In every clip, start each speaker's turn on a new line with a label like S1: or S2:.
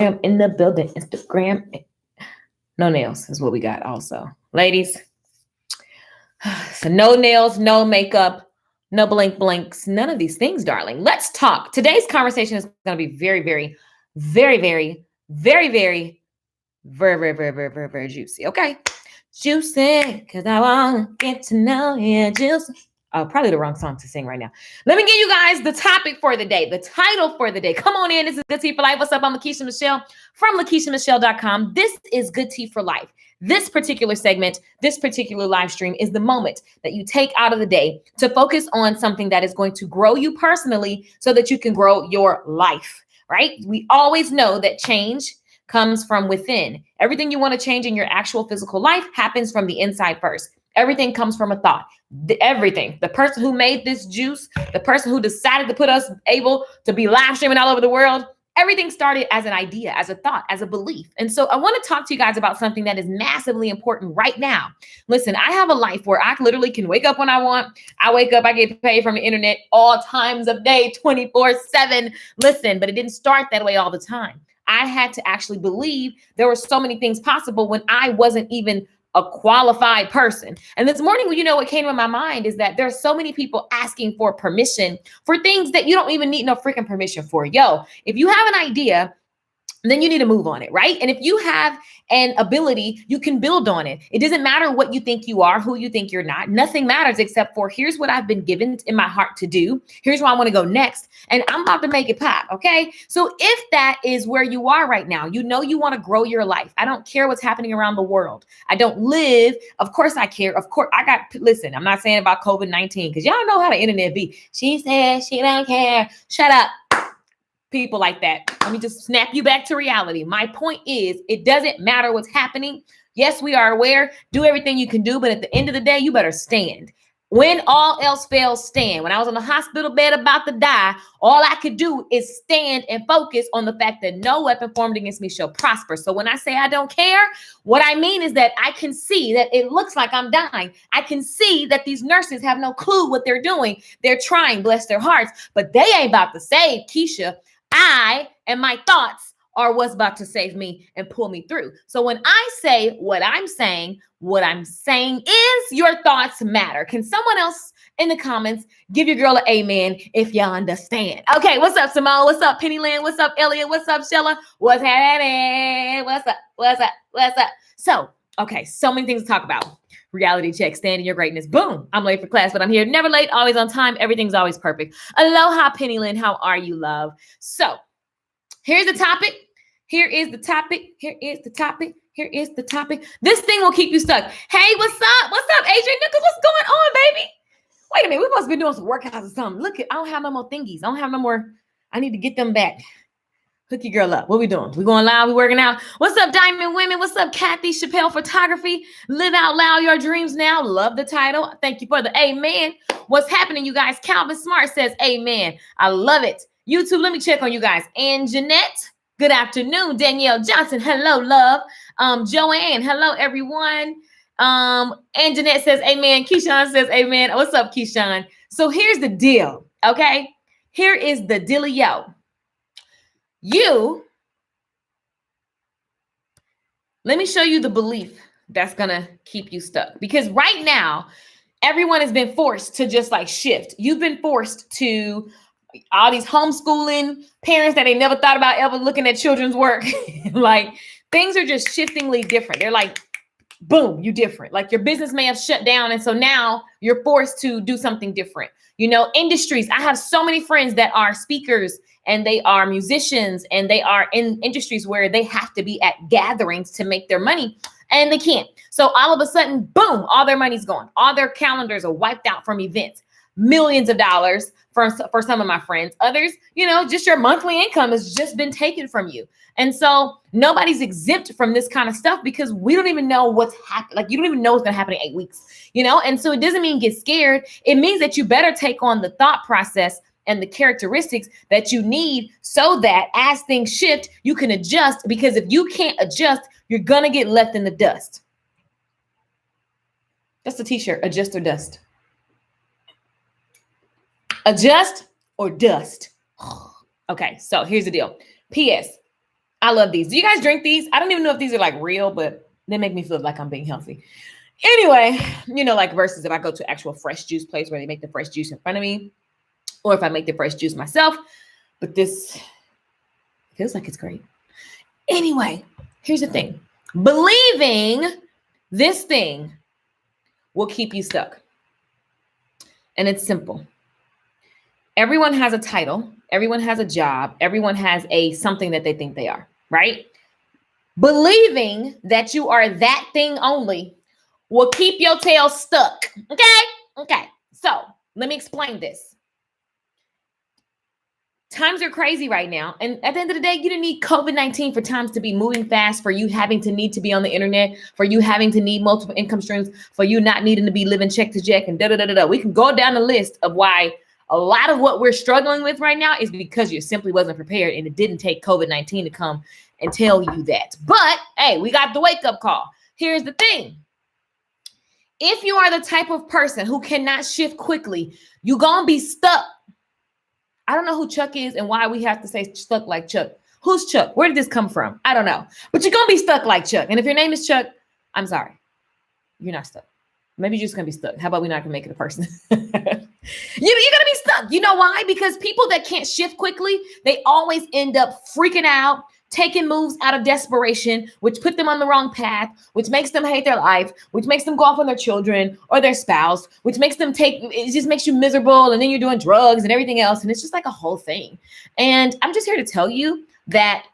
S1: in the building. Instagram. No nails is what we got also. Ladies, so no nails, no makeup, no blink blinks, none of these things, darling. Let's talk. Today's conversation is going to be very, very, very, very, very, very, very, very, very, very, very, very juicy. Okay. Juicy, because I want to get to know you, juicy. Oh, probably the wrong song to sing right now. Let me give you guys the topic for the day, the title for the day. Come on in. This is Good Tea for Life. What's up? I'm Lakeisha Michelle from LakeishaMichelle.com. This is Good Tea for Life. This particular segment, this particular live stream is the moment that you take out of the day to focus on something that is going to grow you personally so that you can grow your life, right? We always know that change comes from within. Everything you want to change in your actual physical life happens from the inside first. Everything comes from a thought. Everything. The person who made this juice, the person who decided to put us able to be live streaming all over the world, everything started as an idea, as a thought, as a belief. And so I want to talk to you guys about something that is massively important right now. Listen, I have a life where I literally can wake up when I want. I wake up, I get paid from the internet all times of day, 24/7. Listen, but it didn't start that way all the time. I had to actually believe there were so many things possible when I wasn't even a qualified person. And this morning, you know, what came to my mind is that there's so many people asking for permission for things that you don't even need no freaking permission for. Yo, if you have an idea, then you need to move on it, right? And if you have an ability, you can build on it. It doesn't matter what you think you are, who you think you're not. Nothing matters except for here's what I've been given in my heart to do. Here's where I want to go next. And I'm about to make it pop, okay? So if that is where you are right now, you know you want to grow your life. I don't care what's happening around the world. I don't live. Of course I care. Of course listen, I'm not saying about COVID-19 because y'all know how the internet be. She said she don't care. Shut up. People like that. Let me just snap you back to reality. My point is, it doesn't matter what's happening. Yes, we are aware. Do everything you can do, but at the end of the day, you better stand. When all else fails, stand. When I was on the hospital bed about to die, all I could do is stand and focus on the fact that no weapon formed against me shall prosper. So when I say I don't care, what I mean is that I can see that it looks like I'm dying. I can see that these nurses have no clue what they're doing. They're trying, bless their hearts, but they ain't about to save Keisha. I and my thoughts are what's about to save me and pull me through. So when I say what I'm saying is your thoughts matter. Can someone else in the comments give your girl an amen if y'all understand? Okay, what's up, Simone? What's up, Pennyland? What's up, Elliot? What's up, Shella? What's happening? What's up? What's up? What's up? So, okay, so many things to talk about. Reality check, stand in your greatness. Boom. I'm late for class, but I'm here. Never late, always on time. Everything's always perfect. Aloha, Pennyland. How are you, love? So here's the topic. Here is the topic. Here is the topic. Here is the topic. This thing will keep you stuck. Hey, what's up? What's up, Adrian Nichols? What's going on, baby? Wait a minute. We must have been doing some workouts or something. Look, I don't have no more thingies. I don't have no more. I need to get them back. Hook your girl up. What we doing? We going live? We working out? What's up, Diamond Women? What's up, Kathy Chappelle Photography? Live out loud your dreams now. Love the title. Thank you for the amen. What's happening, you guys? Calvin Smart says amen. I love it. YouTube, let me check on you guys. And Jeanette, good afternoon. Danielle Johnson, hello, love. Joanne, hello, everyone. And Jeanette says amen. Keyshawn says amen. What's up, Keyshawn? So here's the deal, okay? Here is the dealio. Let me show you the belief that's going to keep you stuck. Because right now, everyone has been forced to just like shift. You've been forced to all these homeschooling parents that they never thought about ever looking at children's work. Like things are just shiftingly different. They're like, boom, you different. Like your business may have shut down. And so now you're forced to do something different. You know, industries. I have so many friends that are speakers and they are musicians and they are in industries where they have to be at gatherings to make their money and they can't. So all of a sudden, boom, all their money's gone. All their calendars are wiped out from events. Millions of dollars for some of my friends. Others, you know, just your monthly income has just been taken from you. And so nobody's exempt from this kind of stuff because we don't even know what's happening. Like you don't even know what's going to happen in 8 weeks, you know? And so it doesn't mean get scared. It means that you better take on the thought process and the characteristics that you need so that as things shift, you can adjust, because if you can't adjust, you're going to get left in the dust. That's a t-shirt, adjust or dust. Adjust or dust. Okay, so here's the deal. P.S. I love these. Do you guys drink these? I don't even know if these are like real, but they make me feel like I'm being healthy. Anyway, like versus if I go to actual fresh juice place where they make the fresh juice in front of me, or if I make the fresh juice myself. But this feels like it's great. Anyway, here's the thing. Believing this thing will keep you stuck. And it's simple. Everyone has a title. Everyone has a job. Everyone has something that they think they are, right? Believing that you are that thing only will keep your tail stuck. Okay. So let me explain this. Times are crazy right now. And at the end of the day, you didn't need COVID-19 for times to be moving fast, for you having to need to be on the internet, for you having to need multiple income streams, for you not needing to be living check to check and da-da-da-da-da. We can go down the list of why a lot of what we're struggling with right now is because you simply wasn't prepared, and it didn't take COVID-19 to come and tell you that. But hey, we got the wake-up call. Here's the thing. If you are the type of person who cannot shift quickly, you're going to be stuck. I don't know who Chuck is and why we have to say stuck like Chuck. Who's Chuck? Where did this come from? I don't know. But you're going to be stuck like Chuck. And if your name is Chuck, I'm sorry. You're not stuck. Maybe you're just going to be stuck. How about we not going to make it a person? You're going to be stuck. You know why? Because people that can't shift quickly, they always end up freaking out, taking moves out of desperation, which put them on the wrong path, which makes them hate their life, which makes them go off on their children or their spouse, which makes them it just makes you miserable. And then you're doing drugs and everything else. And it's just like a whole thing. And I'm just here to tell you that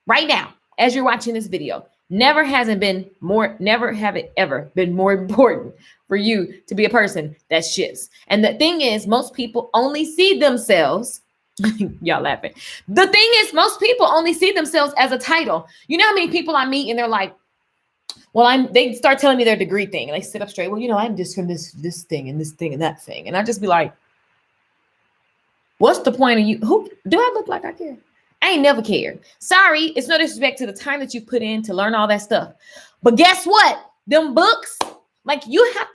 S1: right now, as you're watching this video, never have it ever been more important for you to be a person that shifts. And the thing is, most people only see themselves. Y'all laughing. The thing is, most people only see themselves as a title. You know how many people I meet and they're like, well, they start telling me their degree thing. And they sit up straight. Well, I'm just from this thing and this thing and that thing. And I just be like, what's the point of you? Who do I look like I care? I ain't never cared. Sorry, it's no disrespect to the time that you put in to learn all that stuff. But guess what? Them books, like you have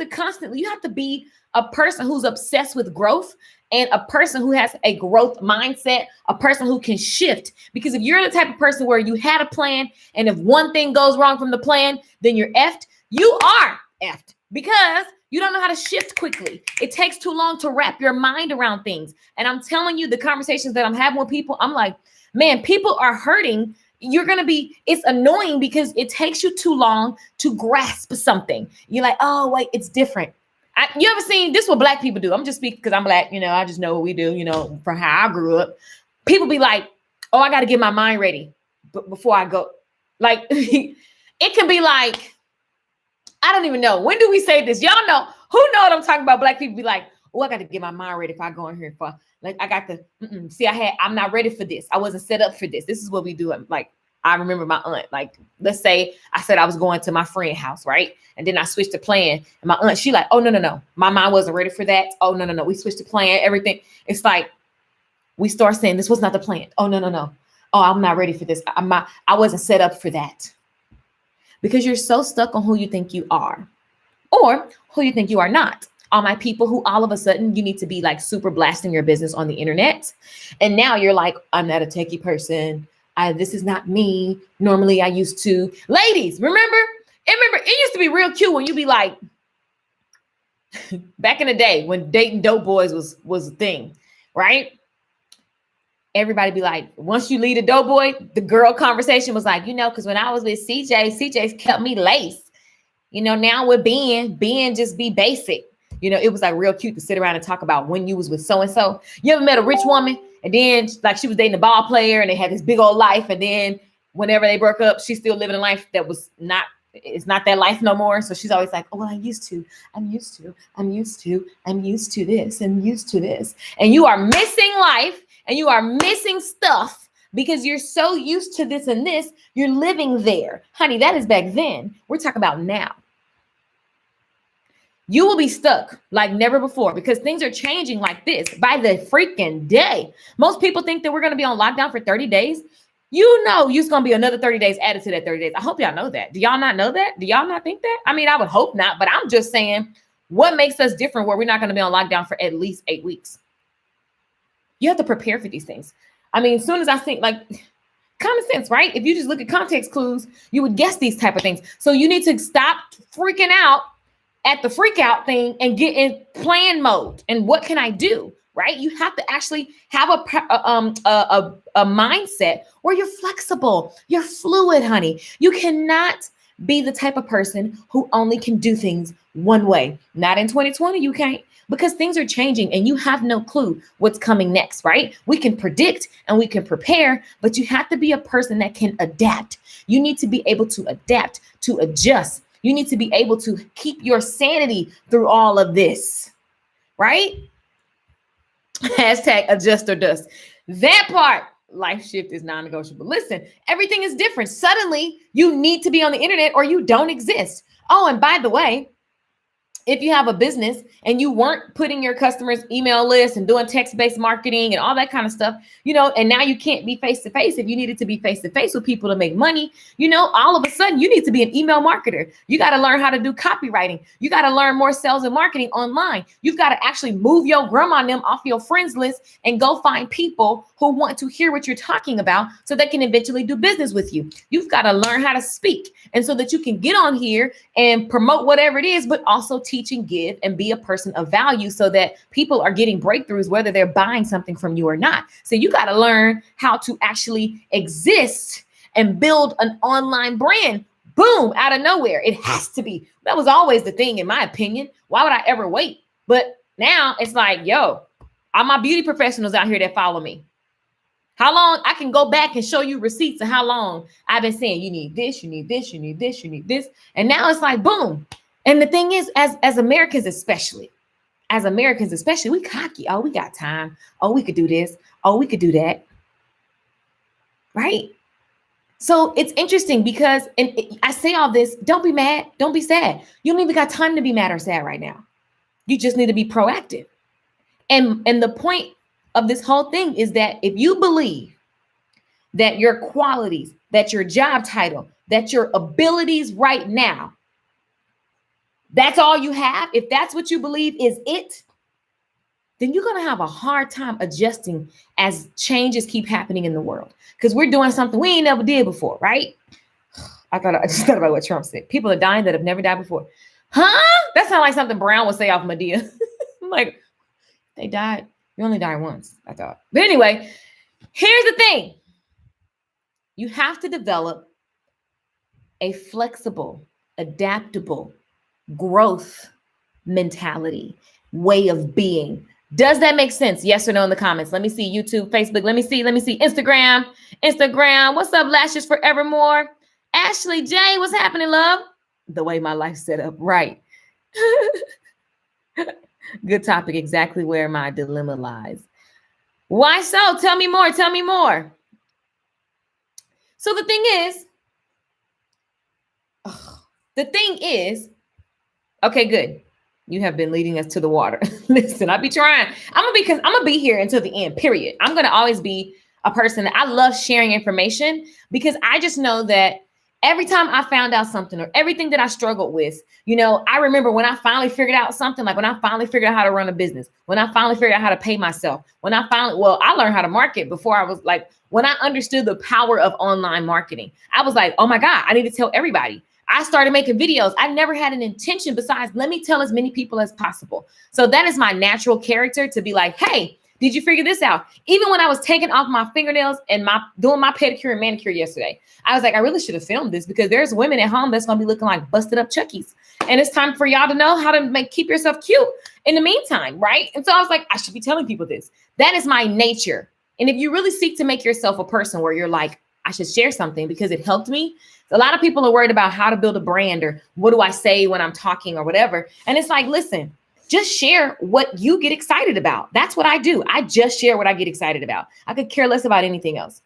S1: to be a person who's obsessed with growth and a person who has a growth mindset, a person who can shift. Because if you're the type of person where you had a plan and if one thing goes wrong from the plan, then you're effed. You are effed because you don't know how to shift quickly. It takes too long to wrap your mind around things. And I'm telling you, the conversations that I'm having with people, I'm like, man, people are hurting. It's annoying because it takes you too long to grasp something. You're like, oh, wait, it's different. You ever seen this? What Black people do? I'm just speaking because I'm Black, I just know what we do, from how I grew up. People be like, oh, I got to get my mind ready before I go. Like, it can be like, I don't even know. When do we say this? Y'all know, who know what I'm talking about? Black people be like, oh, I got to get my mind ready if I go in here for, like, I got to, I'm not ready for this. I wasn't set up for this. This is what we do. Like, I remember my aunt, like, let's say I said I was going to my friend's house, right? And then I switched the plan. And my aunt, she like, oh, no. My mind wasn't ready for that. Oh, no. We switched the plan, everything. It's like, we start saying this was not the plan. Oh, no. Oh, I'm not ready for this. I wasn't set up for that. Because you're so stuck on who you think you are or who you think you are not. All my people who all of a sudden you need to be like super blasting your business on the internet. And now you're like, I'm not a techie person. This is not me. Normally I used to. Ladies, remember, it used to be real cute when you be like, back in the day when dating dope boys was a thing, right? Everybody be like, once you lead a dope boy, the girl conversation was like, because when I was with CJ kept me laced. Now with Ben just be basic. It was like real cute to sit around and talk about when you was with so-and-so. You ever met a rich woman and then like she was dating a ball player and they had this big old life. And then whenever they broke up, she's still living a life that it's not that life no more. So she's always like, oh, well, I'm used to this and used to this. And you are missing life and you are missing stuff because you're so used to this and this, you're living there. Honey, that is back then. We're talking about now. You will be stuck like never before because things are changing like this by the freaking day. Most people think that we're going to be on lockdown for 30 days. You're going to be another 30 days added to that 30 days. I hope y'all know that. Do y'all not know that? Do y'all not think that? I mean, I would hope not, but I'm just saying what makes us different where we're not going to be on lockdown for at least 8 weeks. You have to prepare for these things. I mean, as soon as I think like Common sense, right? If you just look at context clues, you would guess these type of things. So you need to stop freaking out at the freak out thing and get in plan mode. And what can I do? Right? You have to actually have a mindset where you're flexible, you're fluid, honey. You cannot be the type of person who only can do things one way. Not in 2020, you can't, because things are changing and you have no clue what's coming next, right? We can predict and we can prepare, but you have to be a person that can adapt. You need to be able to adapt, to adjust. You need to be able to keep your sanity through all of this, right? Hashtag adjust or dust. That part, life shift is non-negotiable. Listen, everything is different. Suddenly, you need to be on the internet or you don't exist. Oh, and by the way, if you have a business and you weren't putting your customers' email list and doing text-based marketing and all that kind of stuff, and now you can't be face-to-face. If you needed to be face-to-face with people to make money, all of a sudden you need to be an email marketer. You got to learn how to do copywriting. You got to learn more sales and marketing online. You've got to actually move your grandma and them off your friends list and go find people who want to hear what you're talking about so they can eventually do business with you. You've got to learn how to speak. And so that you can get on here and promote whatever it is, but also teach and give and be a person of value so that people are getting breakthroughs, whether they're buying something from you or not. So you got to learn how to actually exist and build an online brand. Boom, out of nowhere. It has to be. That was always the thing, in my opinion. Why would I ever wait? But now it's like, yo, all my beauty professionals out here that follow me. How long I can go back and show you receipts of how long I've been saying, you need this, you need this, you need this, you need this. And now it's like, boom. And the thing is, as Americans, especially, we cocky. Oh, we got time. Oh, we could do this. Oh, we could do that. Right? So it's interesting because, and I say all this, don't be mad. Don't be sad. You don't even got time to be mad or sad right now. You just need to be proactive. And the point of this whole thing is that if you believe that your qualities, that your job title, that your abilities right now, that's all you have, if that's what you believe is it, then you're going to have a hard time adjusting as changes keep happening in the world. Because we're doing something we ain't never did before, right? I just thought about what Trump said. People are dying that have never died before. Huh? That sounds like something Brown would say off Medea. I'm like, they died. You only die once, I thought. But anyway, here's the thing. You have to develop a flexible, adaptable growth mentality, way of being. Does that make sense? Yes or no in the comments. Let me see YouTube, Facebook. Let me see Instagram. What's up, Lashes Forevermore? Ashley J, what's happening, love? The way my life's set up, right? Good topic, exactly where my dilemma lies. Why so? Tell me more. So the thing is, okay, good. You have been leading us to the water. Listen, I'll be trying. I'm gonna be here until the end, period. I'm gonna always be a person that I love sharing information because I just know that every time I found out something or everything that I struggled with, I remember when I finally figured out something, like when I finally figured out how to run a business, when I finally figured out how to pay myself, I learned how to market before I was like, when I understood the power of online marketing, I was like, oh my God, I need to tell everybody. I started making videos. I never had an intention besides, let me tell as many people as possible. So that is my natural character to be like, hey, did you figure this out? Even when I was taking off my fingernails and doing my pedicure and manicure yesterday, I was like, I really should have filmed this because there's women at home that's going to be looking like busted up Chuckies. And it's time for y'all to know how to keep yourself cute in the meantime, right? And so I was like, I should be telling people this. That is my nature. And if you really seek to make yourself a person where you're like, I should share something because it helped me. A lot of people are worried about how to build a brand or what do I say when I'm talking or whatever. And it's like, listen, just share what you get excited about. That's what I do. I just share what I get excited about. I could care less about anything else.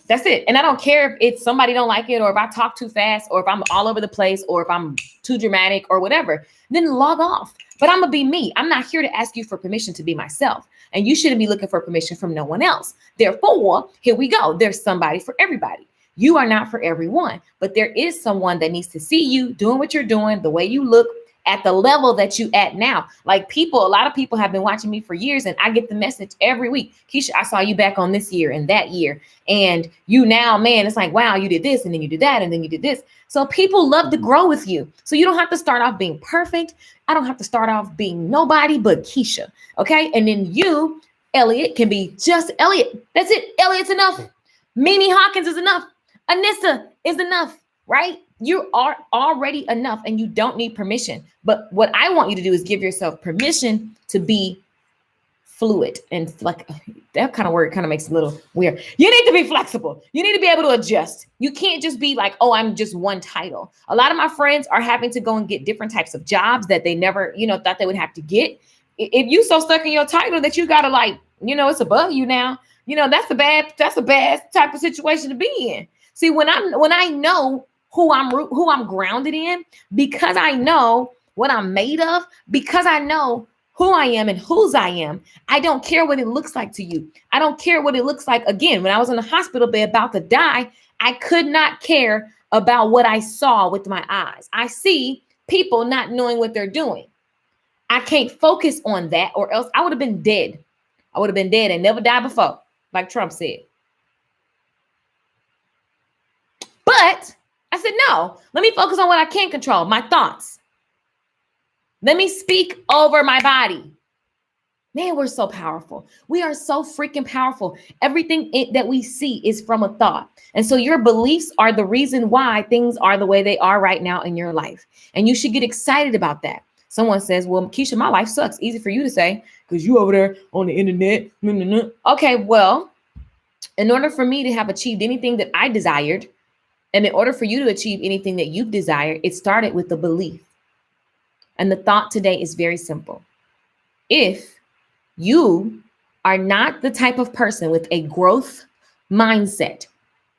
S1: That's it. And I don't care if somebody don't like it or if I talk too fast or if I'm all over the place or if I'm too dramatic or whatever, then log off. But I'm going to be me. I'm not here to ask you for permission to be myself. And you shouldn't be looking for permission from no one else. Therefore, here we go. There's somebody for everybody. You are not for everyone, but there is someone that needs to see you doing what you're doing, the way you look, at the level that you at now. Like a lot of people have been watching me for years, and I get the message every week. Keisha, I saw you back on this year and that year. And you now, man, it's like, wow, you did this and then you did that and then you did this. So people love to grow with you. So you don't have to start off being perfect. I don't have to start off being nobody but Keisha. Okay. And then you, Elliot, can be just Elliot. That's it. Elliot's enough. Mimi Hawkins is enough. Anissa is enough, right? You are already enough and you don't need permission. But what I want you to do is give yourself permission to be fluid. And like that kind of word kind of makes it a little weird. You need to be flexible. You need to be able to adjust. You can't just be like, oh, I'm just one title. A lot of my friends are having to go and get different types of jobs that they never, thought they would have to get. If you so stuck in your title that you got to like, it's above you now, that's a bad type of situation to be in. See, when I know who I'm grounded in, because I know what I'm made of, because I know who I am and whose I am, I don't care what it looks like to you. I don't care what it looks like. Again, when I was in the hospital bed about to die, I could not care about what I saw with my eyes. I see people not knowing what they're doing. I can't focus on that, or else I would have been dead. I would have been dead and never died before, like Trump said. But I said, no, let me focus on what I can control, my thoughts. Let me speak over my body. Man, we're so powerful. We are so freaking powerful. Everything that we see is from a thought. And so your beliefs are the reason why things are the way they are right now in your life. And you should get excited about that. Someone says, well, Keisha, my life sucks. Easy for you to say, because you over there on the internet. Okay, well, in order for me to have achieved anything that I desired, and in order for you to achieve anything that you've desired, it started with the belief. And the thought today is very simple. If you are not the type of person with a growth mindset,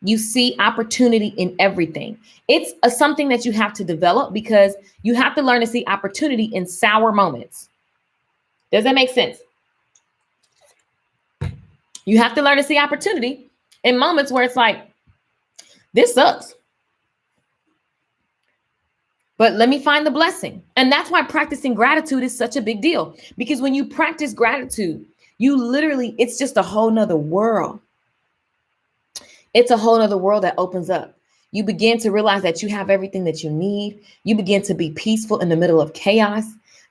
S1: you see opportunity in everything. It's something that you have to develop, because you have to learn to see opportunity in sour moments. Does that make sense? You have to learn to see opportunity in moments where it's like, this sucks, but let me find the blessing. And that's why practicing gratitude is such a big deal, because when you practice gratitude, you literally, it's just a whole nother world. It's a whole nother world that opens up. You begin to realize that you have everything that you need. You begin to be peaceful in the middle of chaos.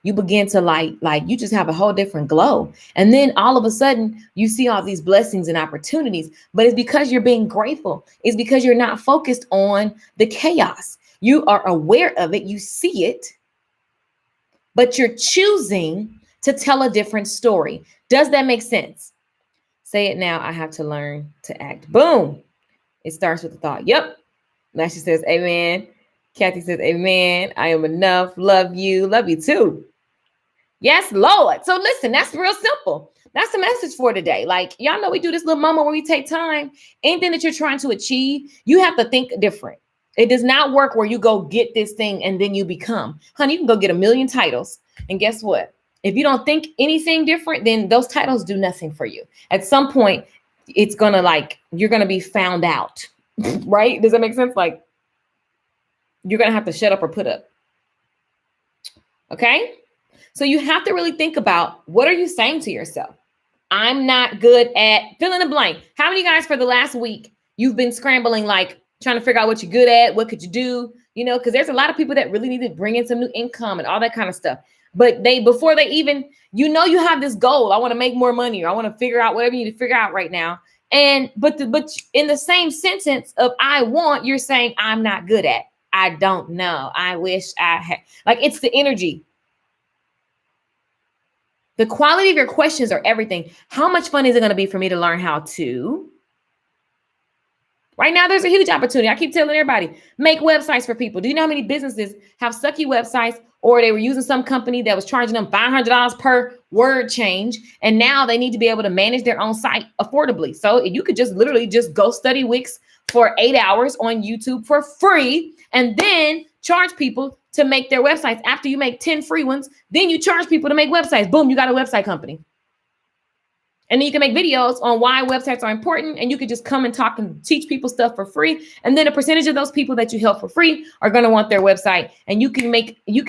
S1: You begin to like you just have a whole different glow. And then all of a sudden you see all these blessings and opportunities, but it's because you're being grateful. It's because you're not focused on the chaos. You are aware of it. You see it, but you're choosing to tell a different story. Does that make sense? Say it now. I have to learn to act. Boom. It starts with the thought. Yep. Now she says, amen. Kathy says, amen. I am enough. Love you. Love you too. Yes, Lord. So listen, that's real simple. That's the message for today. Like, y'all know we do this little moment where we take time. Anything that you're trying to achieve, you have to think different. It does not work where you go get this thing and then you become. Honey, you can go get 1 million titles. And guess what? If you don't think anything different, then those titles do nothing for you. At some point, it's going to you're going to be found out, right? Does that make sense? Like, you're going to have to shut up or put up. Okay? So you have to really think about, what are you saying to yourself? I'm not good at fill in the blank. How many guys for the last week, you've been scrambling, like trying to figure out what you're good at? What could you do? Because there's a lot of people that really need to bring in some new income and all that kind of stuff. But before they even, you have this goal. I want to make more money, or I want to figure out whatever you need to figure out right now. But in the same sentence of I want, you're saying I'm not good at. I don't know. I wish I had. Like, it's the energy. The quality of your questions are everything. How much fun is it going to be for me to learn how to? Right now, there's a huge opportunity. I keep telling everybody, make websites for people. Do you know how many businesses have sucky websites, or they were using some company that was charging them $500 per word change, and now they need to be able to manage their own site affordably? So you could just literally just go study Wix for 8 hours on YouTube for free, and then charge people to make their websites. After you make 10 free ones, then you charge people to make websites. Boom, you got a website company. And then you can make videos on why websites are important, and you could just come and talk and teach people stuff for free. And then a percentage of those people that you help for free are going to want their website. And you can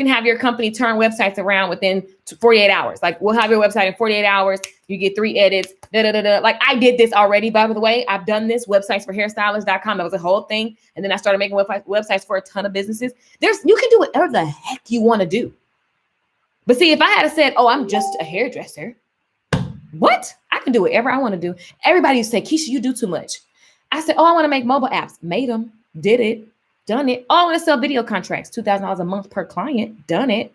S1: have your company turn websites around within 48 hours. Like, we'll have your website in 48 hours. You get 3 edits. Like, I did this already, by the way. I've done this, websitesforhairstylists.com. That was a whole thing. And then I started making websites for a ton of businesses. You can do whatever the heck you want to do. But see, if I had said, oh, I'm just a hairdresser, what? I can do whatever I want to do. Everybody used to say, Keisha, you do too much. I said, oh, I want to make mobile apps. Made them, did it, done it. Oh, I want to sell video contracts, $2,000 a month per client, done it.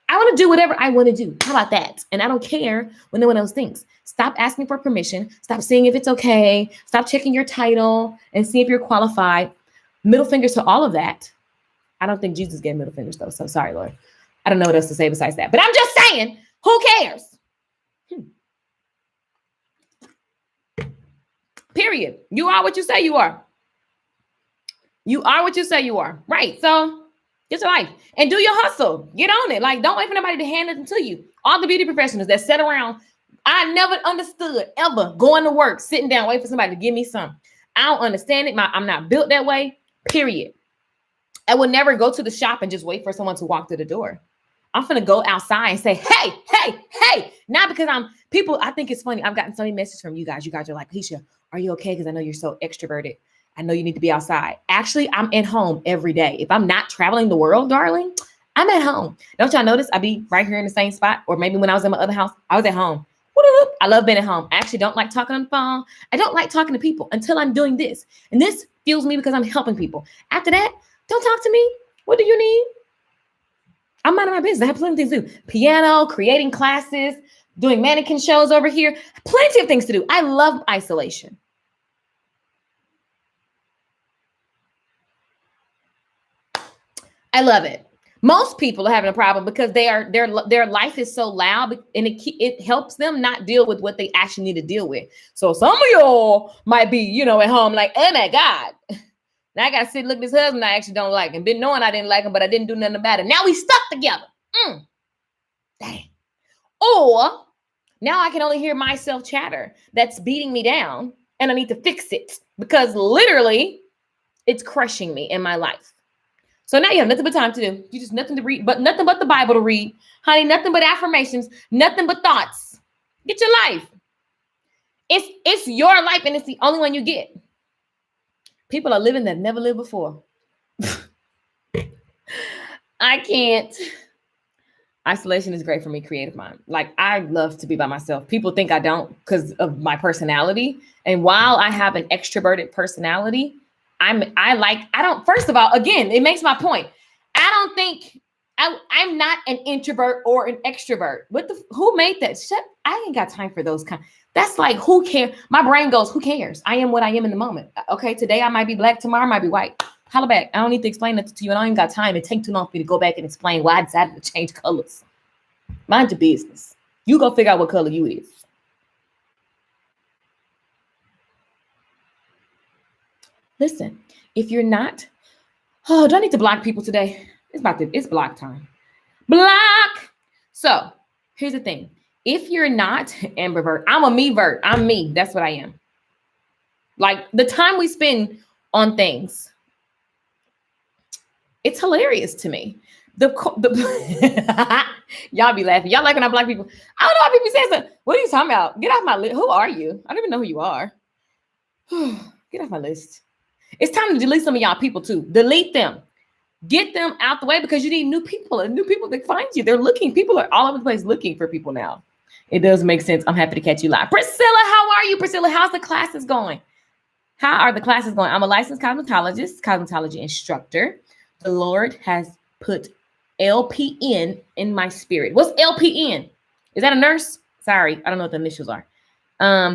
S1: I want to do whatever I want to do. How about that? And I don't care when one of those things. Stop asking for permission. Stop seeing if it's okay. Stop checking your title and see if you're qualified. Middle fingers to all of that. I don't think Jesus gave middle fingers though. So sorry, Lord. I don't know what else to say besides that. But I'm just saying, who cares? Period. You are what you say you are. You are what you say you are. Right. So get your life and do your hustle. Get on it. Like, don't wait for nobody to hand it to you. All the beauty professionals that sit around, I never understood ever going to work, sitting down, waiting for somebody to give me some. I don't understand it. I'm not built that way. Period. I would never go to the shop and just wait for someone to walk through the door. I'm going to go outside and say, hey, hey, hey. Not because I think it's funny. I've gotten so many messages from you guys. You guys are like, Keisha, are you okay? Because I know you're so extroverted. I know you need to be outside. Actually, I'm at home every day. If I'm not traveling the world, darling, I'm at home. Don't y'all notice I be right here in the same spot? Or maybe when I was in my other house, I was at home. I love being at home. I actually don't like talking on the phone. I don't like talking to people until I'm doing this. And this fuels me because I'm helping people. After that, don't talk to me. What do you need? I'm minding my business. I have plenty of things to do. Piano, creating classes, doing mannequin shows over here. Plenty of things to do. I love isolation. I love it. Most people are having a problem because their life is so loud, and it helps them not deal with what they actually need to deal with. So some of y'all might be, at home like, oh my God. Now I got to sit and look at this husband I actually don't like and been knowing I didn't like him, but I didn't do nothing about it. Now we stuck together. Dang. Or now I can only hear myself chatter that's beating me down, and I need to fix it because literally it's crushing me in my life. So now you have nothing but time to do. You just nothing to read, but nothing but the Bible to read. Honey, nothing but affirmations, nothing but thoughts. Get your life. It's your life, and it's the only one you get. People are living that never lived before. I can't. Isolation is great for me, creative mind. Like, I love to be by myself. People think I don't because of my personality. And while I have an extroverted personality, first of all, again, it makes my point. I don't think I'm not an introvert or an extrovert. Who made that? I ain't got time for those kind. That's like, who cares? My brain goes, who cares? I am what I am in the moment. Okay, today I might be black, tomorrow I might be white. Holla back. I don't need to explain that to you, and I ain't got time. It takes too long for me to go back and explain why I decided to change colors. Mind your business. You go figure out what color you is. Listen, if you're not, do I need to block people today? It's block time. Block. So here's the thing. If you're not ambivert, I'm a me-vert. I'm me. That's what I am. Like, the time we spend on things, it's hilarious to me. Y'all be laughing. Y'all like when I block people. I don't know why people say something. What are you talking about? Get off my list. Who are you? I don't even know who you are. Get off my list. It's time to delete some of y'all people too. Delete them. Get them out the way because you need new people and new people that find you. They're looking. People are all over the place looking for people now. It does make sense. I'm happy to catch you live. Priscilla, how are you? Priscilla, how's the classes going? How are the classes going? I'm a licensed cosmetologist, cosmetology instructor. The Lord has put LPN in my spirit. What's LPN? Is that a nurse? Sorry, I don't know what the initials are.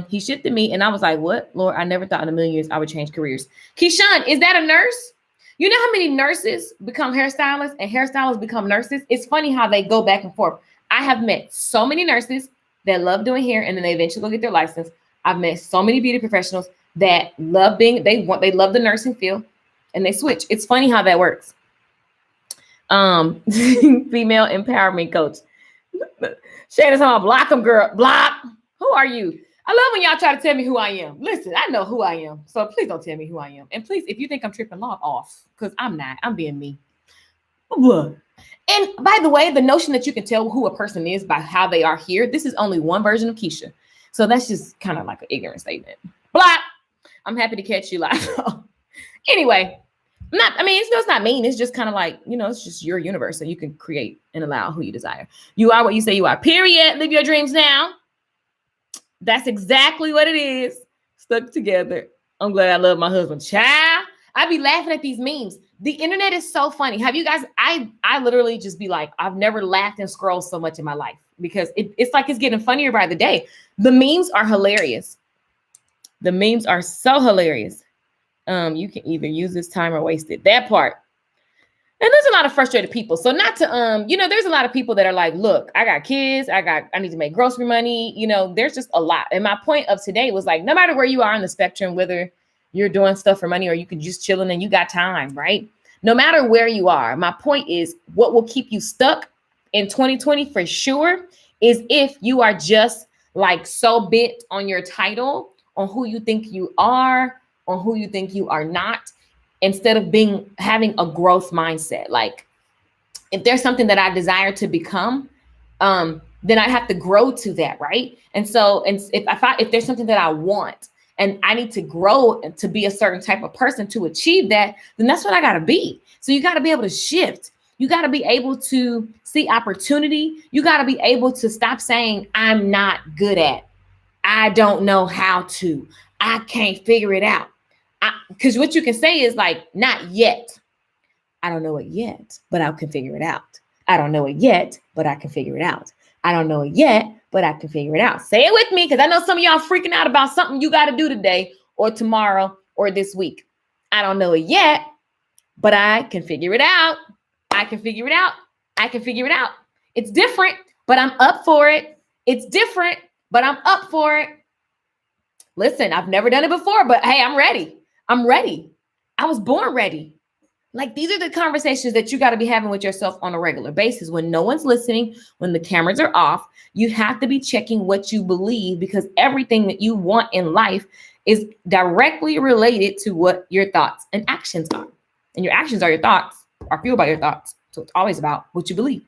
S1: He shifted me and I was like, what? Lord, I never thought in a million years I would change careers. Keyshawn, is that a nurse? You know how many nurses become hairstylists and hairstylists become nurses? It's funny how they go back and forth. I have met so many nurses that love doing hair and then they eventually go get their license. I've met so many beauty professionals that love they love the nursing field and they switch. It's funny how that works. Female empowerment coach. Shannon's talking about block them, girl. Block. Who are you? I love when y'all try to tell me who I am. Listen, I know who I am. So please don't tell me who I am. And please, if you think I'm tripping, log off. Because I'm not. I'm being me. What? And by the way, the notion that you can tell who a person is by how they are here, this is only one version of Keisha. So that's just kind of like an ignorant statement. Blah. I'm happy to catch you live. Anyway, it's not mean. It's just kind of like, it's just your universe. So you can create and allow who you desire. You are what you say you are. Period. Live your dreams now. That's exactly what it is. Stuck together. I'm glad I love my husband. Child. I be laughing at these memes. The internet is so funny. Have you guys, I literally just be like, I've never laughed and scrolled so much in my life because it's like it's getting funnier by the day. The memes are hilarious. The memes are so hilarious. You can either use this time or waste it. That part. And there's a lot of frustrated people. So not to, there's a lot of people that are like, look, I got kids. I need to make grocery money. There's just a lot. And my point of today was like, no matter where you are on the spectrum, whether you're doing stuff for money or you can just chilling and you got time, right? No matter where you are, my point is what will keep you stuck in 2020 for sure is if you are just like so bent on your title, on who you think you are, on who you think you are not, instead of having a growth mindset. Like if there's something that I desire to become, then I have to grow to that, right? And so, and if there's something that I want and I need to grow to be a certain type of person to achieve that, then that's what I got to be. So you got to be able to shift. You got to be able to see opportunity. You got to be able to stop saying, I'm not good at, I don't know how to, I can't figure it out. Because what you can say is like, not yet. I don't know it yet, but I can figure it out. I don't know it yet, but I can figure it out. I don't know it yet, but I can figure it out. Say it with me, because I know some of y'all freaking out about something you got to do today or tomorrow or this week. I don't know it yet, but I can figure it out. I can figure it out. I can figure it out. It's different, but I'm up for it. It's different, but I'm up for it. Listen, I've never done it before, but hey, I'm ready. I'm ready. I was born ready. Like these are the conversations that you got to be having with yourself on a regular basis. When no one's listening, when the cameras are off, you have to be checking what you believe, because everything that you want in life is directly related to what your thoughts and actions are. And your actions are your thoughts, are fueled by your thoughts. So it's always about what you believe.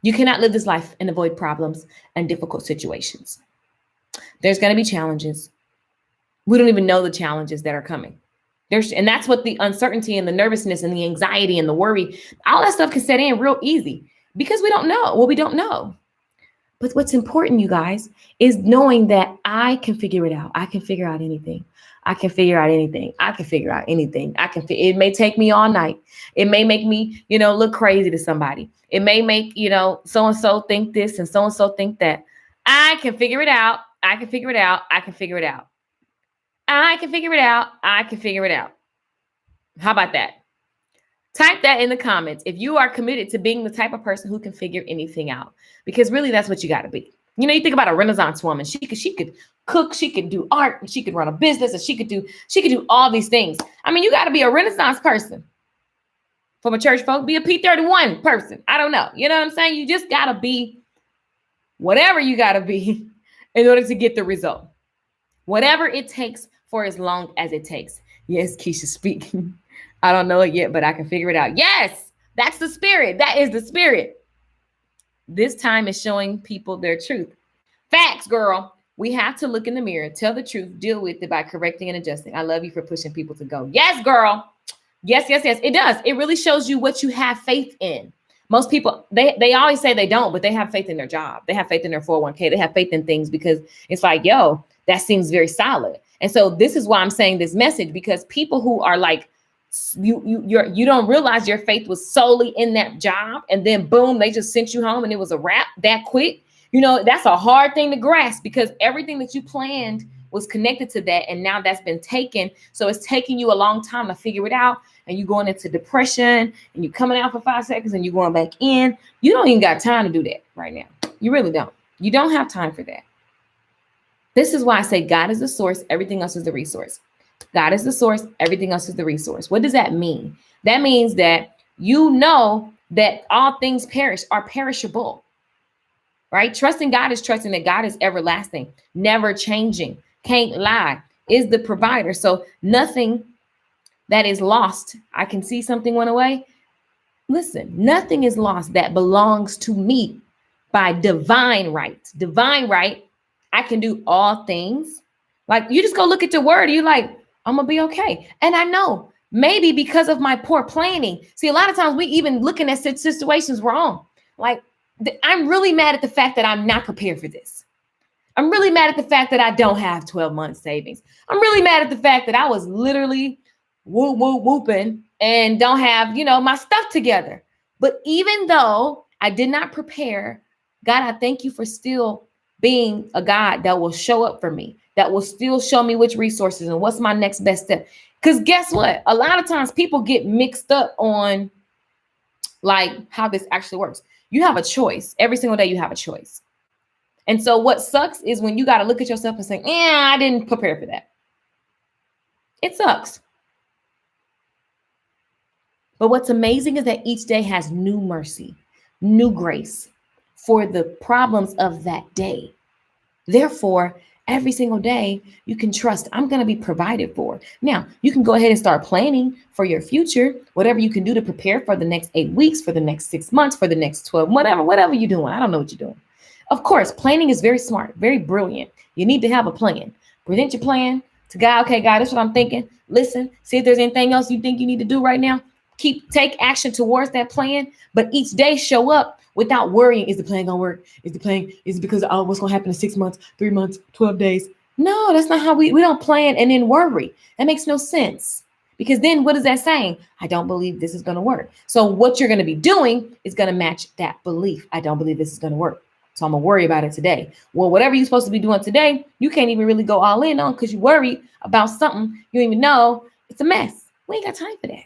S1: You cannot live this life and avoid problems and difficult situations. There's going to be challenges. We don't even know the challenges that are coming. And that's what the uncertainty and the nervousness and the anxiety and the worry, all that stuff can set in real easy because we don't know what we don't know. But what's important, you guys, is knowing that I can figure it out. I can figure out anything. I can figure out anything. I can figure out anything. It may take me all night. It may make me, look crazy to somebody. It may make, so-and-so think this and so-and-so think that. I can figure it out. I can figure it out. I can figure it out. I can figure it out. I can figure it out. How about that? Type that in the comments if you are committed to being the type of person who can figure anything out, because really that's what you got to be. You think about a Renaissance woman. She could cook, she could do art, she could run a business, and she could do all these things. You got to be a Renaissance person. From a church folk, be a P31 person. I don't know. You know what I'm saying? You just got to be whatever you got to be in order to get the result. Whatever it takes for as long as it takes. Yes, Keisha speaking. I don't know it yet, but I can figure it out. Yes, that's the spirit. That is the spirit. This time is showing people their truth. Facts, girl. We have to look in the mirror, tell the truth, deal with it by correcting and adjusting. I love you for pushing people to go. Yes, girl. Yes, yes, yes. It does. It really shows you what you have faith in. Most people, they always say they don't, but they have faith in their job. They have faith in their 401k. They have faith in things because it's like, yo, that seems very solid. And so this is why I'm saying this message, because people who are like, you don't realize your faith was solely in that job, and then boom, they just sent you home and it was a wrap that quick. That's a hard thing to grasp, because everything that you planned was connected to that, and now that's been taken. So it's taking you a long time to figure it out, and you're going into depression, and you're coming out for 5 seconds, and you're going back in. You don't even got time to do that right now. You really don't. You don't have time for that. This is why I say God is the source, everything else is the resource. God is the source, everything else is the resource. What does that mean? That means that that all things are perishable. right? Trusting God is trusting that God is everlasting, never changing, can't lie, is the provider. So nothing that is lost. I can see something went away. Listen, nothing is lost that belongs to me by divine right. Divine right, I can do all things. Like you just go look at your word, you like, I'm gonna be okay. And I know maybe because of my poor planning. See, a lot of times we even looking at situations wrong. Like I'm really mad at the fact that I'm not prepared for this. I'm really mad at the fact that I don't have 12 months savings. I'm really mad at the fact that I was literally whooping and don't have, my stuff together. But even though I did not prepare, God, I thank you for still being a God that will show up for me, that will still show me which resources and what's my next best step. Because guess what? A lot of times people get mixed up on like how this actually works. You have a choice. Every single day you have a choice. And so what sucks is when you got to look at yourself and say, I didn't prepare for that. It sucks. But what's amazing is that each day has new mercy, new grace for the problems of that day. Therefore, every single day you can trust I'm going to be provided for. Now, you can go ahead and start planning for your future, whatever you can do to prepare for the next 8 weeks, for the next 6 months, for the next 12, whatever you're doing. I don't know what you're doing. Of course, planning is very smart, very brilliant. You need to have a plan. Present your plan to God. Okay, God, that's what I'm thinking. Listen, see if there's anything else you think you need to do right now. Take action towards that plan, but each day show up without worrying. Is the plan gonna work? Is it because what's gonna happen in 6 months, 3 months, 12 days? No, that's not how we don't plan and then worry. That makes no sense. Because then what is that saying? I don't believe this is gonna work. So what you're gonna be doing is gonna match that belief. I don't believe this is gonna work. So I'm gonna worry about it today. Well, whatever you're supposed to be doing today, you can't even really go all in on because you worry about something you don't even know. It's a mess. We ain't got time for that.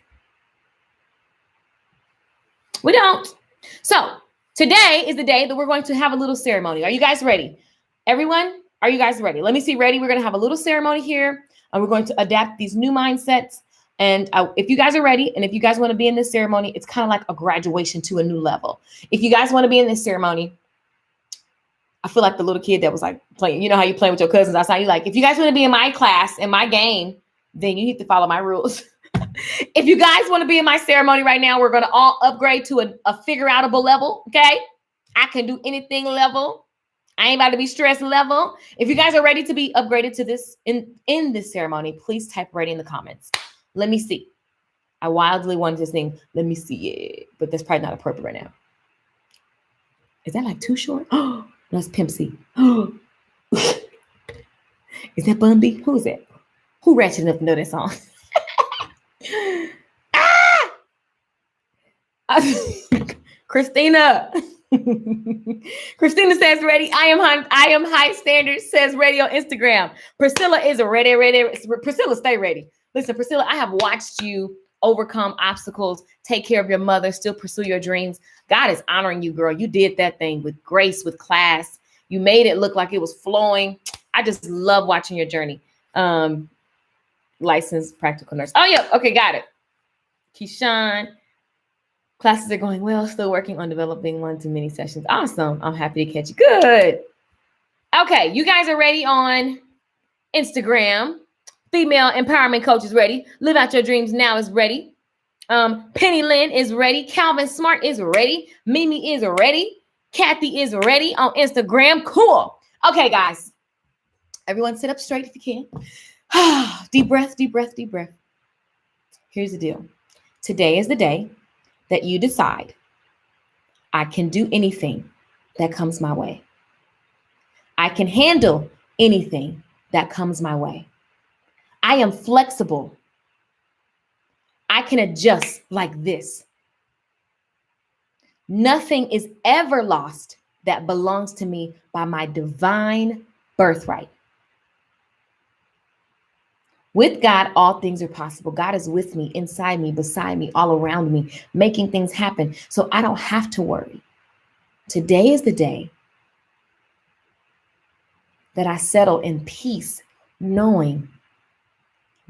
S1: We don't. So today is the day that we're going to have a little ceremony. Are you guys ready? Everyone, are you guys ready? Let me see. Ready? We're going to have a little ceremony here, and we're going to adapt these new mindsets. And if you guys are ready, and if you guys want to be in this ceremony, it's kind of like a graduation to a new level. If you guys want to be in this ceremony, I feel like the little kid that was like playing, you know how you play with your cousins outside. You like, if you guys want to be in my class, in my game, then you need to follow my rules. If you guys want to be in my ceremony right now, we're going to all upgrade to a figure outable level. Okay. I can do anything level. I ain't about to be stressed level. If you guys are ready to be upgraded to this in this ceremony, please type right in the comments. Let me see. I wildly wanted to sing, let me see it, but that's probably not appropriate right now. Is that like too short? Oh, that's Pimp C. Is that Bun B? Who is that? Who ratchet enough to know that song? Christina. Christina says ready. I am high standards says ready on Instagram. Priscilla is ready. Priscilla, stay ready. Listen, Priscilla, I have watched you overcome obstacles, take care of your mother, still pursue your dreams. God is honoring you, girl. You did that thing with grace, with class. You made it look like it was flowing. I just love watching your journey. Licensed practical nurse. Oh, yeah. Okay, got it. Keyshawn. Classes are going well. Still working on developing 1-to-many sessions. Awesome. I'm happy to catch you. Good. Okay, you guys are ready on Instagram. Female Empowerment Coach is ready. Live Out Your Dreams Now is ready. Penny Lynn is ready. Calvin Smart is ready. Mimi is ready. Kathy is ready on Instagram. Cool. Okay, guys. Everyone sit up straight if you can. Deep breath, deep breath, deep breath. Here's the deal. Today is the day that you decide I can do anything that comes my way. I can handle anything that comes my way. I am flexible. I can adjust like this. Nothing is ever lost that belongs to me by my divine birthright. With God, all things are possible. God is with me, inside me, beside me, all around me, making things happen. So I don't have to worry. Today is the day that I settle in peace, knowing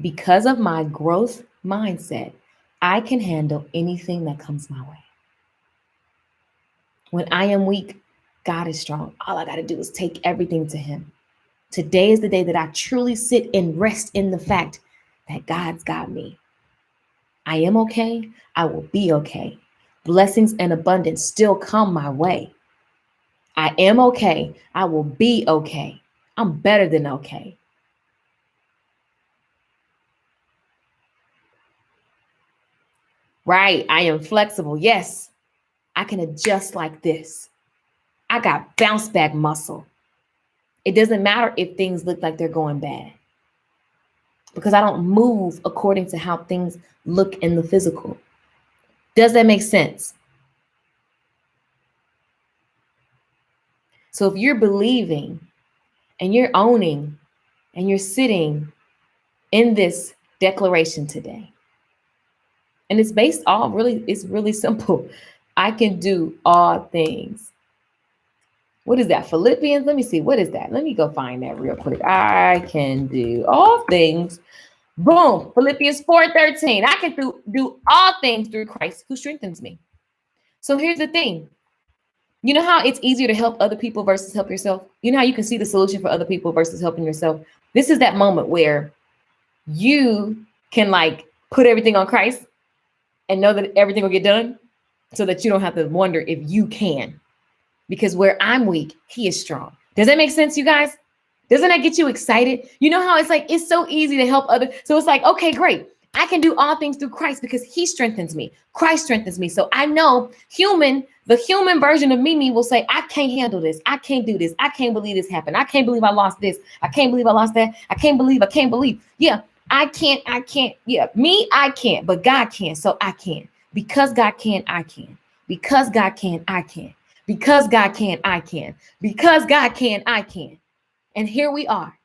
S1: because of my growth mindset, I can handle anything that comes my way. When I am weak, God is strong. All I got to do is take everything to him. Today is the day that I truly sit and rest in the fact that God's got me. I am okay. I will be okay. Blessings and abundance still come my way. I am okay. I will be okay. I'm better than okay. Right. I am flexible. Yes. I can adjust like this. I got bounce back muscle. It doesn't matter if things look like they're going bad, because I don't move according to how things look in the physical. Does that make sense? So if you're believing and you're owning and you're sitting in this declaration today, and it's based all really, it's really simple. I can do all things. What is that? Philippians? Let me see. What is that? Let me go find that real quick. I can do all things. Boom. Philippians 4:13. I can do all things through Christ who strengthens me. So here's the thing. You know how it's easier to help other people versus help yourself? You know how you can see the solution for other people versus helping yourself? This is that moment where you can like put everything on Christ and know that everything will get done, so that you don't have to wonder if you can. Because where I'm weak, he is strong. Does that make sense, you guys? Doesn't that get you excited? You know how it's like, it's so easy to help others. So it's like, okay, great. I can do all things through Christ because he strengthens me. Christ strengthens me. So I know the human version of me will say, I can't handle this. I can't do this. I can't believe this happened. I can't believe I lost this. I can't believe I lost that. I can't believe. Yeah, I can't. Yeah, me, I can't, but God can. So I can. Because God can, I can. Because God can, I can. Because God can, I can. Because God can, I can. And here we are.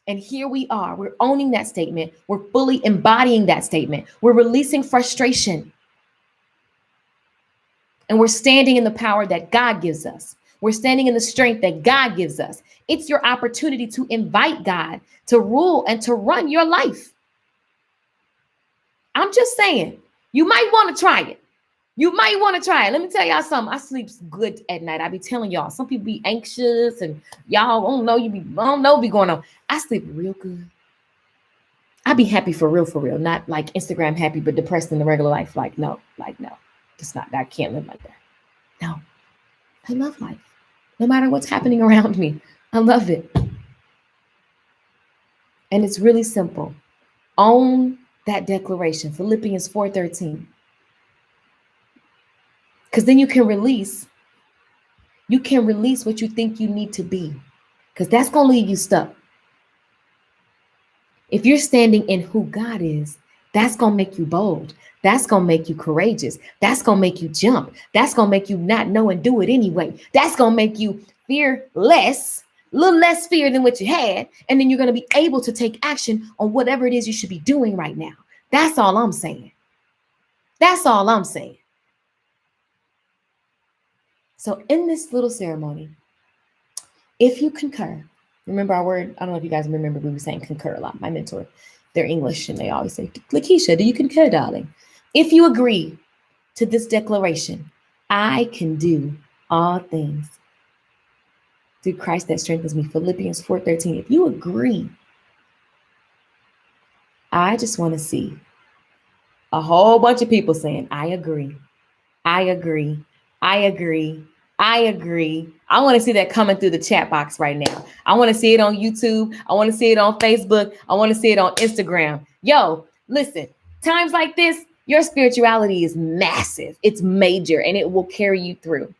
S1: And here we are. We're owning that statement. We're fully embodying that statement. We're releasing frustration. And we're standing in the power that God gives us. We're standing in the strength that God gives us. It's your opportunity to invite God to rule and to run your life. I'm just saying, you might want to try it. You might want to try it. Let me tell y'all something. I sleep good at night. I be telling y'all, some people be anxious and y'all don't know, be going on. I sleep real good. I be happy for real. Not like Instagram happy, but depressed in the regular life. No. Just not, I can't live like that. No, I love life. No matter what's happening around me, I love it. And it's really simple. Own that declaration, Philippians 4:13. Because then you can release what you think you need to be, because that's going to leave you stuck. If you're standing in who God is, that's going to make you bold. That's going to make you courageous. That's going to make you jump. That's going to make you not know and do it anyway. That's going to make you fearless, a little less fear than what you had. And then you're going to be able to take action on whatever it is you should be doing right now. That's all I'm saying. That's all I'm saying. So in this little ceremony, if you concur, remember our word, I don't know if you guys remember, we were saying concur a lot. My mentor, they're English and they always say, Lakeisha, do you concur, darling? If you agree to this declaration, I can do all things through Christ that strengthens me, Philippians 4:13. If you agree, I just want to see a whole bunch of people saying, I agree. I agree. I agree. I agree. I want to see that coming through the chat box right now. I want to see it on YouTube. I want to see it on Facebook. I want to see it on Instagram. Yo, listen, times like this, your spirituality is massive. It's major and it will carry you through.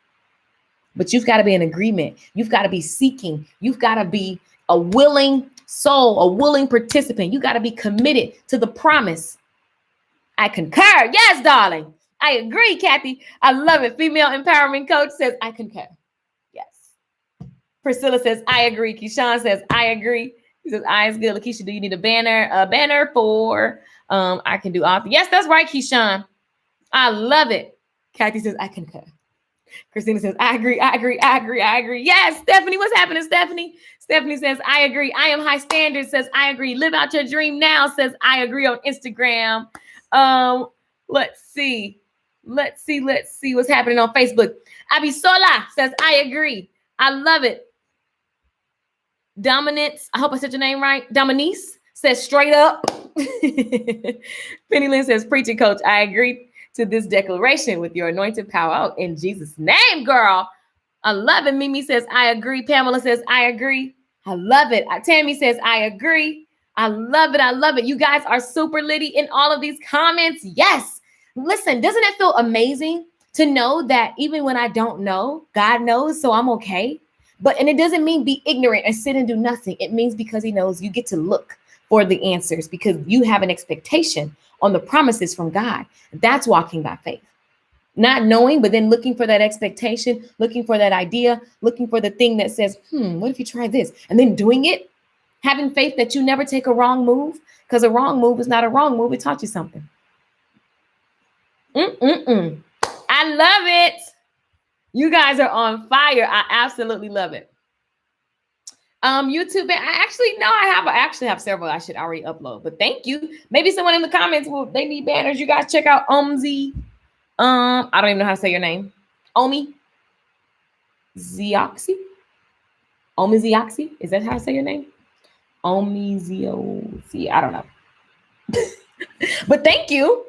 S1: But you've got to be in agreement. You've got to be seeking. You've got to be a willing soul, a willing participant. You got to be committed to the promise. I concur. Yes, darling. I agree, Kathy. I love it. Female empowerment coach says, I concur. Yes. Priscilla says, I agree. Keyshawn says, I agree. He says, I is good. Lakeisha, do you need a banner? A banner for I can do all. Yes, that's right, Keyshawn. I love it. Kathy says, I concur. Christina says, I agree. Yes, Stephanie, what's happening, Stephanie? Stephanie says, I agree. I am high standards, says, I agree. Live out your dream now, says, I agree on Instagram. Let's see. Let's see what's happening on Facebook. Abisola says, I agree. I love it. Dominance, I hope I said your name right. Dominice says, straight up. Penny Lynn says, preaching coach, I agree to this declaration with your anointed power. Oh, in Jesus' name, girl. I love it. Mimi says, I agree. Pamela says, I agree. I love it. Tammy says, I agree. I love it. I love it. You guys are super litty in all of these comments. Yes. Listen, doesn't it feel amazing to know that even when I don't know, God knows, so I'm okay? And it doesn't mean be ignorant and sit and do nothing. It means because he knows you get to look for the answers because you have an expectation on the promises from God. That's walking by faith. Not knowing, but then looking for that expectation, looking for that idea, looking for the thing that says, what if you try this? And then doing it, having faith that you never take a wrong move, because a wrong move is not a wrong move. It taught you something. I love it. You guys are on fire. I absolutely love it. YouTube, I actually have several I should already upload, but thank you. Maybe someone in the comments they need banners. You guys check out Omzi. I don't even know how to say your name. Omi Zioxy. Omi Zioxy. Is that how to say your name? Omi Zioxy. I don't know. But thank you.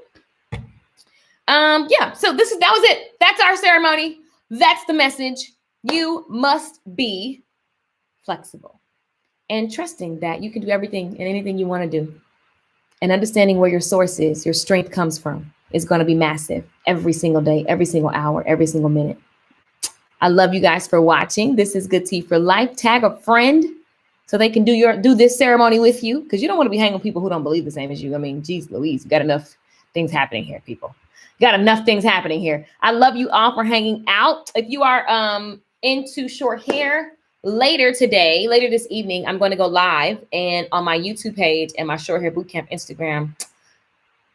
S1: Yeah, so that was it. That's our ceremony. That's the message. You must be flexible and trusting that you can do everything and anything you want to do. And understanding where your source is, your strength comes from, is going to be massive every single day, every single hour, every single minute. I love you guys for watching. This is Good Tea for Life. Tag a friend so they can do this ceremony with you, because you don't want to be hanging with people who don't believe the same as you. I mean, geez Louise, you got enough things happening here, people. You got enough things happening here. I love you all for hanging out. If you are into short hair, later this evening, I'm going to go live and on my YouTube page and my Short Hair Bootcamp Instagram.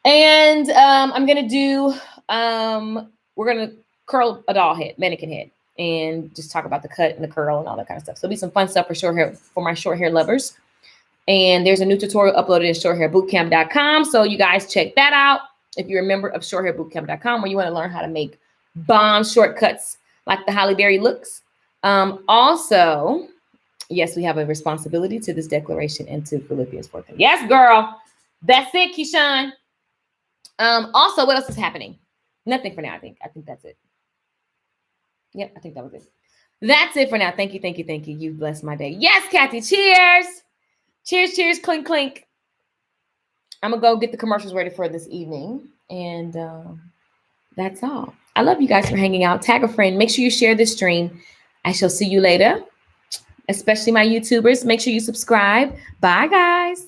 S1: And I'm going to do, we're going to curl a doll head, mannequin head, and just talk about the cut and the curl and all that kind of stuff. So there'll be some fun stuff for short hair, for my short hair lovers. And there's a new tutorial uploaded at shorthairbootcamp.com. So you guys check that out. If you're a member of shorthairbootcamp.com, where you want to learn how to make bomb shortcuts like the Halle Berry looks. Also, yes, we have a responsibility to this declaration and to Philippians 4. Yes, girl. That's it, Keyshawn. Also, what else is happening? Nothing for now, I think. I think that's it. Yep, I think that was it. That's it for now. Thank you, thank you, thank you. You've blessed my day. Yes, Kathy. Cheers. Cheers, cheers, clink, clink. I'm going to go get the commercials ready for this evening. And that's all. I love you guys for hanging out. Tag a friend. Make sure you share this stream. I shall see you later, especially my YouTubers. Make sure you subscribe. Bye, guys.